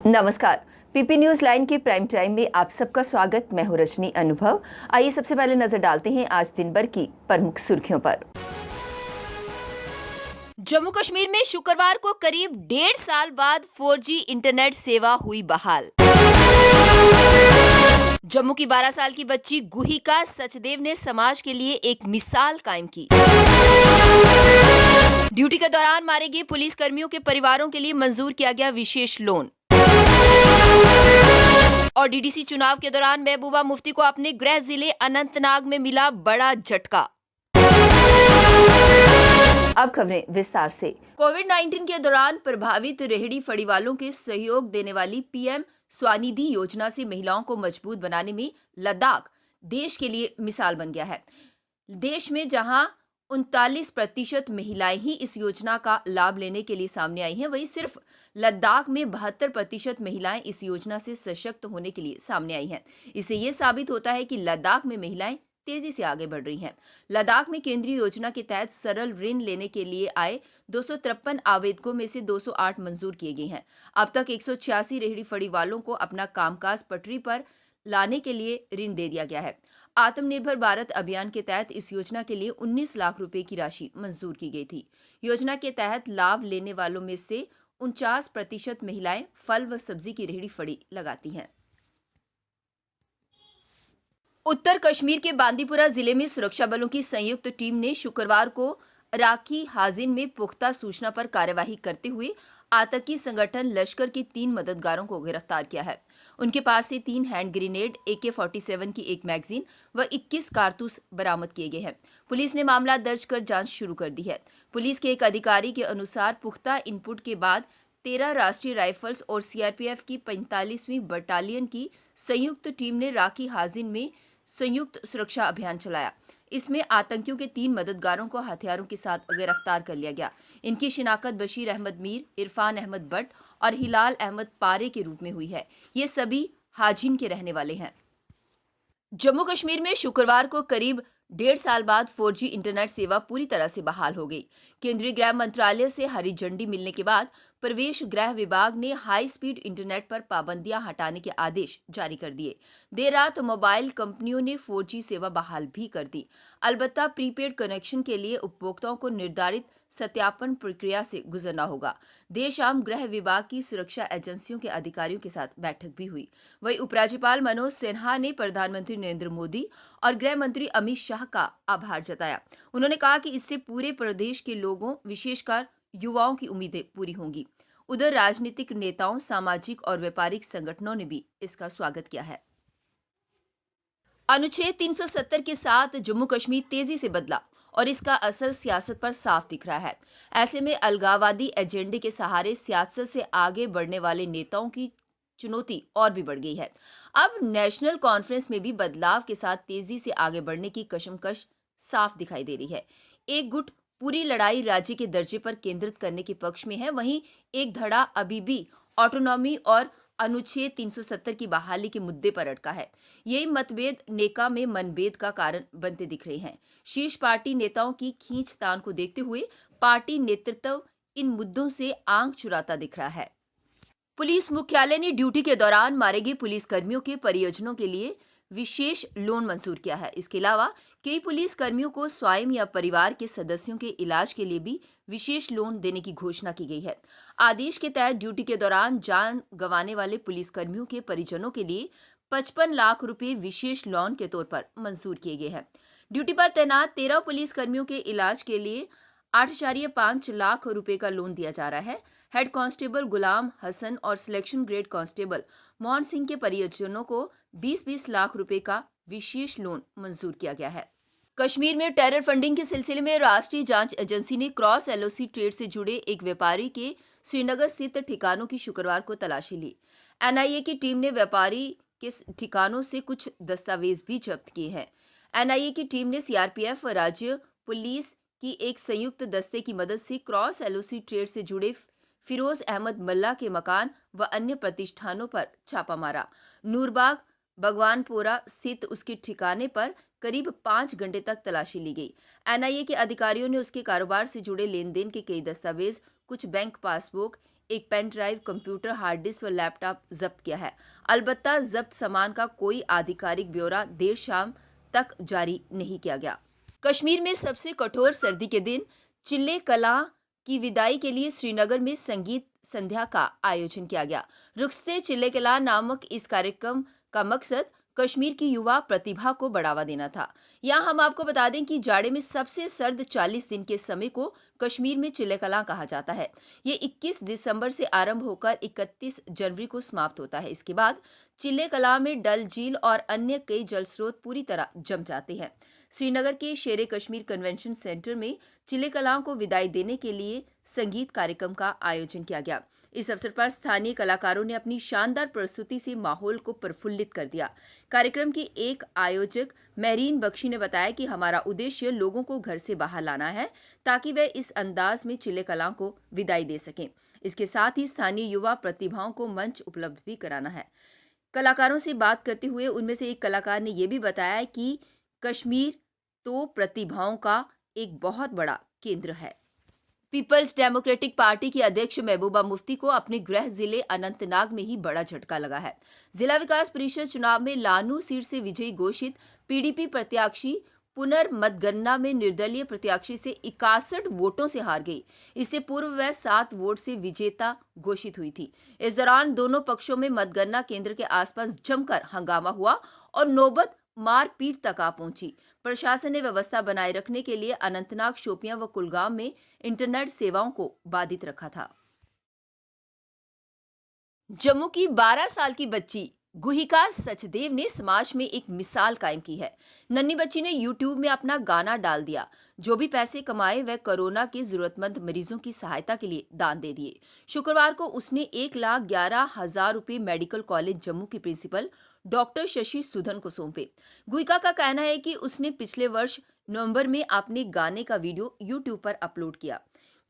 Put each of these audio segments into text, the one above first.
नमस्कार। PP news line के prime time में आप सबका स्वागत। मैं हूं रजनी अनुभव। आइए सबसे पहले नजर डालते हैं आज दिन भर की प्रमुख सुर्खियों पर। जम्मू कश्मीर में शुक्रवार को करीब 1.5 साल बाद 4G इंटरनेट सेवा हुई बहाल। जम्मू की 12 साल की बच्ची गुहिका सचदेव ने समाज के लिए एक मिसाल कायम की। ड्यूटी के दौरान मारे गए पुलिस कर्मियों के परिवारों के लिए मंजूर किया गया विशेष लोन। और डीडीसी चुनाव के दौरान महबूबा मुफ्ती को अपने गृह जिले अनंतनाग में मिला बड़ा झटका। अब खबरें विस्तार से। कोविड-19 के दौरान प्रभावित रेहड़ी फड़ी वालों के सहयोग देने वाली पीएम स्वनिधि योजना से महिलाओं को मजबूत बनाने में लद्दाख देश के लिए मिसाल बन गया है। देश में जहां 39% महिलाएं ही इस योजना का लाभ लेने के लिए सामने आई हैं, वहीं सिर्फ लद्दाख में 72% महिलाएं इस योजना से सशक्त होने के लिए सामने आई हैं। इससे ये साबित होता है कि लद्दाख में महिलाएं तेजी से आगे बढ़ रही हैं। लद्दाख में केंद्रीय योजना के तहत सरल ऋण लेने के लिए आए 253 आवेदकों में से 208 मंजूर किए गए हैं। अब तक 186 रेहड़ी फड़ी वालों को अपना कामकाज पटरी पर लाने के लिए ऋण दे दिया गया है। आत्मनिर्भर भारत अभियान के तहत इस योजना के लिए 19 लाख रुपए की राशि मंजूर की गई थी। योजना के तहत लाभ लेने वालों में से 49% महिलाएं फल व सब्जी की रेहड़ी फड़ी लगाती हैं। उत्तर कश्मीर के बांदीपुरा जिले में सुरक्षा बलों की संयुक्त टीम ने शुक्रवार को राखी हाजिन में पुख्ता सूचना पर कार्यवाही करते हुए आतंकी संगठन लश्कर के 3 मददगारों को गिरफ्तार किया है। उनके पास से 3 हैंड ग्रेनेड, AK-47 की एक मैगजीन व 21 कारतूस बरामद किए गए हैं। पुलिस ने मामला दर्ज कर जांच शुरू कर दी है। पुलिस के एक अधिकारी के अनुसार पुख्ता इनपुट के बाद 13 राष्ट्रीय राइफल्स और सीआरपीएफ की 45वीं बटालियन की संयुक्त टीम ने राखी हाजिन में संयुक्त सुरक्षा अभियान चलाया। इसमें आतंकियों के 3 मददगारों को हथियारों के साथ गिरफ्तार कर लिया गया। इनकी शिनाख्त बशीर अहमद मीर, इरफान अहमद भट्ट और हिलाल अहमद पारे के रूप में हुई है। ये सभी हाजिन के रहने वाले हैं। जम्मू कश्मीर में शुक्रवार को करीब 1.5 साल बाद 4G इंटरनेट सेवा पूरी तरह से बहाल हो गई। केंद्रीय गृह मंत्रालय से हरी झंडी मिलने के बाद प्रवेश गृह विभाग ने हाई स्पीड इंटरनेट पर पाबंदियां हटाने के आदेश जारी कर दिए। देर रात मोबाइल कंपनियों ने 4G सेवा बहाल भी कर दी। अलबत्ता प्रीपेड कनेक्शन के लिए उपभोक्ताओं को निर्धारित सत्यापन प्रक्रिया से गुजरना होगा। देर शाम गृह विभाग की सुरक्षा एजेंसियों के अधिकारियों के साथ बैठक भी हुई। वहीं उपराज्यपाल मनोज सिन्हा ने प्रधानमंत्री नरेंद्र मोदी और गृह मंत्री अमित शाह का आभार जताया। उन्होंने कहा कि इससे पूरे प्रदेश के लोगों, विशेषकर युवाओं की उम्मीदें पूरी होंगी। उधर राजनीतिक नेताओं, सामाजिक और व्यापारिक संगठनों ने भी इसका स्वागत किया है। अनुच्छेद 370 के साथ जम्मू कश्मीर तेजी से बदला और इसका असर सियासत पर साफ दिख रहा है। ऐसे में अलगाववादी एजेंडे के सहारे सियासत से आगे बढ़ने वाले नेताओं की चुनौती और भी बढ़ गई है। अब नेशनल कॉन्फ्रेंस में भी बदलाव के साथ तेजी से आगे बढ़ने की कशमकश साफ दिखाई दे रही है। एक गुट पूरी लड़ाई राज्य के दर्जे पर केंद्रित करने के पक्ष में है, वहीं एक धड़ा अभी भी ऑटोनॉमी और अनुच्छेद 370 की बहाली के मुद्दे पर अटका है। यही मतभेद नेका में मनभेद का कारण बनते दिख रहे हैं। शीर्ष पार्टी नेताओं की खींचतान को देखते हुए पार्टी नेतृत्व इन मुद्दों से आंख चुराता दिख रहा है। पुलिस मुख्यालय ने ड्यूटी के दौरान मारे गए पुलिस कर्मियों के परिजनों के लिए विशेष लोन मंजूर किया है। इसके अलावा कई पुलिस कर्मियों को स्वयं या परिवार के सदस्यों के इलाज के लिए भी विशेष लोन देने की घोषणा की गई है। आदेश के तहत ड्यूटी के दौरान जान गंवाने वाले पुलिस कर्मियों के परिजनों के लिए 55 लाख रुपए विशेष लोन के तौर पर मंजूर किए गए हैं। ड्यूटी पर तैनात 13 पुलिस कर्मियों के इलाज के लिए 8.5 लाख रुपए का लोन दिया जा रहा है। हेड कांस्टेबल गुलाम हसन और selection grade constable Mohan Singh के परिजनों को 20-20 लाख रुपए का विशेष लोन मंजूर किया गया है। कश्मीर में टेरर फंडिंग के सिलसिले में राष्ट्रीय जांच एजेंसी ने क्रॉस LOC ट्रेड से जुड़े एक व्यापारी के श्रीनगर स्थित ठिकानों की शुक्रवार को तलाशी ली। NIA की टीम ने व्यापारी के ठिकानों से कुछ दस्तावेज भी जब्त किए हैं। NIA की टीम ने CRPF और राज्य पुलिस की एक संयुक्त दस्ते की मदद से क्रॉस LOC ट्रेड से जुड़े फिरोज अहमद मल्ला के मकान व अन्य प्रतिष्ठानों पर छापा मारा। नूरबाग भगवानपोरा स्थित उसके ठिकाने पर करीब 5 घंटे तक तलाशी ली गई। NIA के अधिकारियों ने उसके कारोबार से जुड़े लेन देन के कई दस्तावेज, कुछ बैंक पासबुक, एक pen drive, computer, hard disk व लैपटॉप जब्त किया है। अलबत्ता जब्त सामान का कोई आधिकारिक ब्यौरा देर शाम तक जारी नहीं किया गया। कश्मीर में सबसे कठोर सर्दी के दिन चिल्ले कलां की विदाई के लिए श्रीनगर में संगीत संध्या का आयोजन किया गया। रुखसते चिल्ले कलां नामक इस कार्यक्रम का मकसद कश्मीर की युवा प्रतिभा को बढ़ावा देना था। यहाँ हम आपको बता दें कि जाड़े में सबसे सर्द 40 दिन के समय को कश्मीर में चिल्ले कलां कहा जाता है। ये 21 दिसंबर से आरंभ होकर 31 जनवरी को समाप्त होता है। इसके बाद चिल्ले कलां में डल झील और अन्य कई जल स्रोत पूरी तरह जम जाते हैं। श्रीनगर के शेरे कश्मीर कन्वेंशन सेंटर में चिल्ले कलां को विदाई देने के लिए संगीत कार्यक्रम का आयोजन किया गया। इस अवसर पर स्थानीय कलाकारों ने अपनी शानदार प्रस्तुति से माहौल को प्रफुल्लित कर दिया। कार्यक्रम की एक आयोजक महरीन बख्शी ने बताया कि हमारा उद्देश्य लोगों को घर से बाहर लाना है ताकि वे इस अंदाज में चिल्ले कलां को विदाई दे सकें। इसके साथ ही स्थानीय युवा प्रतिभाओं को मंच उपलब्ध भी कराना है। कलाकारों से बात करते हुए उनमें से एक कलाकार ने यह भी बताया कि कश्मीर तो प्रतिभाओं का एक बहुत बड़ा केंद्र है। पीपल्स डेमोक्रेटिक पार्टी की अध्यक्ष महबूबा मुफ्ती को अपने गृह जिले अनंतनाग में ही बड़ा झटका लगा है। जिला विकास परिषद चुनाव में लानूर सीट से विजयी घोषित पीडीपी प्रत्याशी पुनर्मतगणना में निर्दलीय प्रत्याशी से 61 वोटों से हार गई। इससे पूर्व वह 7 वोट से विजेता घोषित हुई थी। इस दौरान दोनों पक्षों में मतगणना केंद्र के आसपास जमकर हंगामा हुआ और नौबत मारपीट तक आ पहुंची। प्रशासन ने व्यवस्था बनाए रखने के लिए अनंतनाग, शोपियां व कुलगाम में इंटरनेट सेवाओं को बाधित रखा था। जम्मू की 12 साल की बच्ची गुहिका सचदेव ने समाज में एक मिसाल कायम की है। नन्ही बच्ची ने यूट्यूब में अपना गाना डाल दिया। जो भी पैसे कमाए वह कोरोना के जरूरतमंद मरीजों की सहायता के लिए दान दे दिए। शुक्रवार को उसने 1,11,000 रुपए मेडिकल कॉलेज जम्मू की प्रिंसिपल डॉक्टर शशि सुधन को सौंपे। गुहिका का कहना है कि उसने पिछले वर्ष नवंबर में अपने गाने का वीडियो यूट्यूब पर अपलोड किया।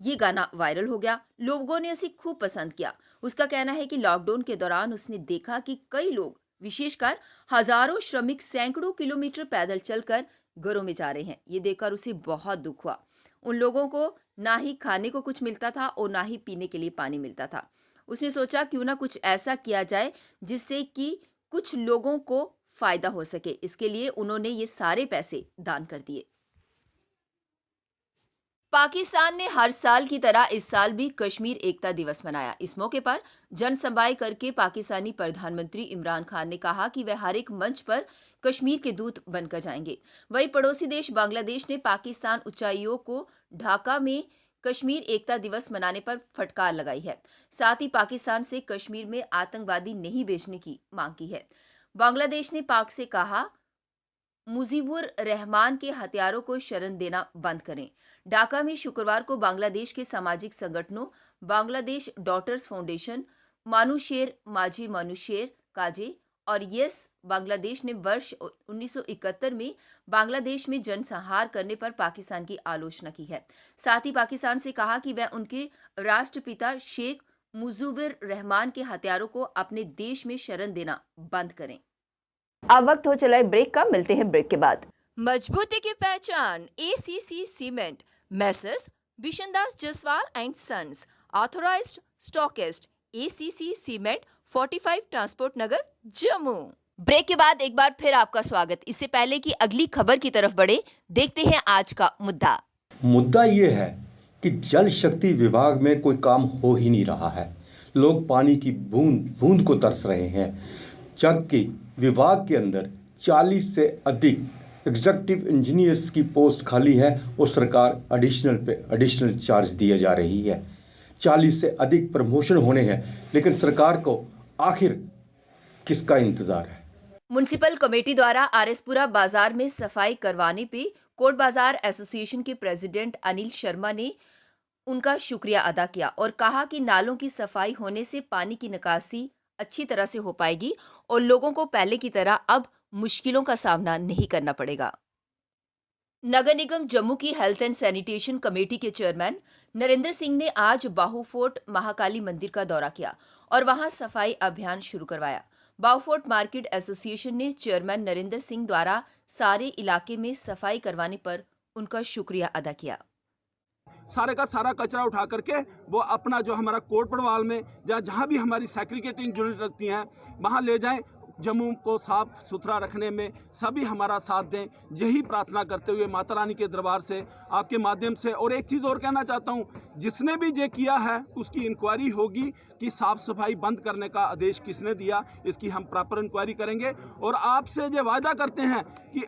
ये गाना वायरल हो गया। लोगों ने उसे खूब पसंद किया। उसका कहना है कि लॉकडाउन के दौरान उसने देखा कि कई लोग, विशेषकर हजारों श्रमिक, सैकड़ों किलोमीटर पैदल चलकर घरों में जा रहे हैं। ये देखकर उसे बहुत दुख हुआ। उन लोगों को ना ही खाने को कुछ मिलता था और ना ही पीने के लिए पानी मिलता था। उसने सोचा क्यों ना कुछ ऐसा किया जाए जिससे कि कुछ लोगों को फायदा हो सके। इसके लिए उन्होंने ये सारे पैसे दान कर दिए। पाकिस्तान ने हर साल की तरह इस साल भी कश्मीर एकता दिवस मनाया। इस मौके पर जनसंवाद करके पाकिस्तानी प्रधानमंत्री इमरान खान ने कहा कि वह हर एक मंच पर कश्मीर के दूत बनकर जाएंगे। वहीं पड़ोसी देश बांग्लादेश ने पाकिस्तान उच्चायुक्त को ढाका में कश्मीर एकता दिवस मनाने पर फटकार लगाई है। साथ ही पाकिस्तान से कश्मीर में आतंकवादी नहीं भेजने की मांग की है। बांग्लादेश ने पाक से कहा, मुजीबुर रहमान के हथियारों को शरण देना बंद करें। ढाका में शुक्रवार को बांग्लादेश के सामाजिक संगठनों बांग्लादेश डॉटर्स फाउंडेशन, मानुशेर माजी मानुशेर काजे और यस बांग्लादेश ने वर्ष 1971 में बांग्लादेश में जनसंहार करने पर पाकिस्तान की आलोचना की है। साथ ही पाकिस्तान से कहा कि वह उनके राष्ट्रपिता शेख मुजीबुर रहमान के हथियारों को अपने देश में शरण देना बंद करें। अब वक्त हो चला है ब्रेक का। मिलते हैं ब्रेक के बाद। मजबूती की पहचान ACC cement, messrs Bishandas Jaswal and sons, authorised stockist, ACC cement, 45 transport Nagar, Jammu. Break के बाद एक बार फिर आपका स्वागत। इससे पहले कि अगली खबर की तरफ बढ़े, देखते हैं आज का मुद्दा ये है कि जल शक्ति विभाग में कोई काम हो ही नहीं रहा है। लोग पानी की बूंद बूंद को तरस रहे हैं, जबकि विभाग के अंदर 40 से अधिक एग्जीक्यूटिव इंजीनियर्स की पोस्ट खाली है और सरकार एडिशनल चार्ज दिए जा रही है। 40 से अधिक प्रमोशन होने हैं, लेकिन सरकार को आखिर किसका इंतजार है? म्युनिसिपल कमेटी द्वारा आरएसपुरा बाजार में सफाई करवाने पे कोट बाजार एसोसिएशन के प्रेसिडेंट अनिल शर्मा ने उनका शुक्रिया अदा किया और कहा कि नालों की सफाई होने से पानी की निकासी अच्छी तरह से हो पाएगी और लोगों को पहले की तरह अब मुश्किलों का सामना नहीं करना पड़ेगा। नगर निगम जम्मू की हेल्थ एंड सैनिटेशन कमेटी के चेयरमैन नरेंद्र सिंह ने आज बाहूफोर्ट महाकाली मंदिर का दौरा किया और वहां सफाई अभियान शुरू करवाया। बाहूफोर्ट मार्केट एसोसिएशन ने चेयरमैन नरेंद्र सिंह द्वारा सारे इलाके में सफाई करवाने पर उनका शुक्रिया अदा किया। सारे का सारा कचरा उठा करके वो अपना जो हमारा कोट पड़वाल में या जहाँ भी हमारी सेग्रीगेटिंग यूनिट रखती हैं वहाँ ले जाएं। जम्मू को साफ सुथरा रखने में सभी हमारा साथ दें, यही प्रार्थना करते हुए माता रानी के दरबार से आपके माध्यम से। और एक चीज़ और कहना चाहता हूँ, जिसने भी ये किया है उसकी इंक्वायरी होगी कि साफ़ सफाई बंद करने का आदेश किसने दिया, इसकी हम प्रॉपर इंक्वायरी करेंगे। और आपसे ये वायदा करते हैं कि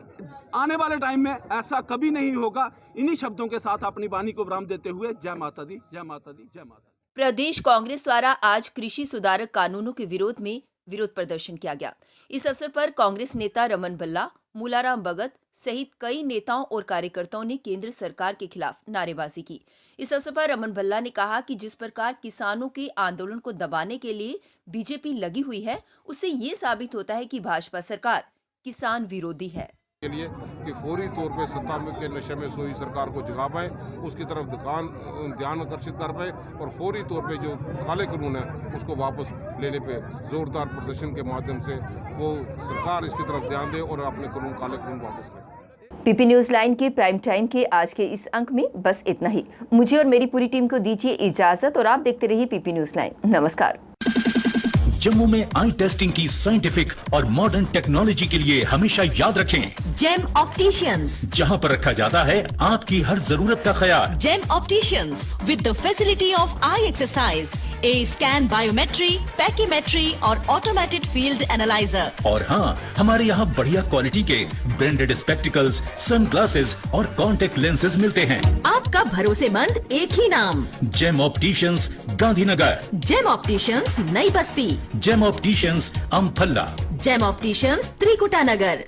आने वाले टाइम में ऐसा कभी नहीं होगा। इन्हीं शब्दों के साथ अपनी वाणी को विराम देते हुए जय माता दी, जय माता दी, जय माता दी। प्रदेश कांग्रेस द्वारा आज कृषि सुधारक कानूनों के विरोध में विरोध प्रदर्शन किया गया। इस अवसर पर कांग्रेस नेता रमन भल्ला, मूलाराम भगत सहित कई नेताओं और कार्यकर्ताओं ने केंद्र सरकार के खिलाफ नारेबाजी की। इस अवसर पर रमन भल्ला ने कहा कि जिस प्रकार किसानों के आंदोलन को दबाने के लिए बीजेपी लगी हुई है, उससे ये साबित होता है कि भाजपा सरकार किसान विरोधी है। के लिए कि फौरी तौर पे सत्ता के नशे में सोई सरकार को जगा पाए, उसकी तरफ ध्यान आकर्षित कर पाए और फौरी तौर पे जो काले कानून है उसको वापस लेने पे जोरदार प्रदर्शन के माध्यम से वो सरकार इसकी तरफ ध्यान दे और अपने काले कानून वापस ले। पीपी न्यूज लाइन के प्राइम टाइम के आज के इस अंक में बस इतना ही। मुझे और मेरी पूरी टीम को दीजिए इजाजत और आप देखते रहिए पीपी न्यूज लाइन। नमस्कार। जम्मू में आई टेस्टिंग की साइंटिफिक और मॉडर्न टेक्नोलॉजी के लिए हमेशा याद रखें जेम ऑप्टिशियंस, जहां पर रखा जाता है आपकी हर जरूरत का ख्याल। Gem opticians with the facility of eye exercise, A scan, biometry, pachymetry और ऑटोमेटेड फील्ड एनालाइजर। और हाँ, हमारे यहाँ बढ़िया क्वालिटी के ब्रांडेड स्पेक्टिकल्स, सनग्लासेस और कॉन्टेक्ट लेंसेज मिलते हैं। आपका भरोसेमंद एक ही नाम, gem opticians, Gandhinagar. Gem opticians, Nai Basti. Gem opticians, Amphalla. Gem opticians, Trikuta नगर।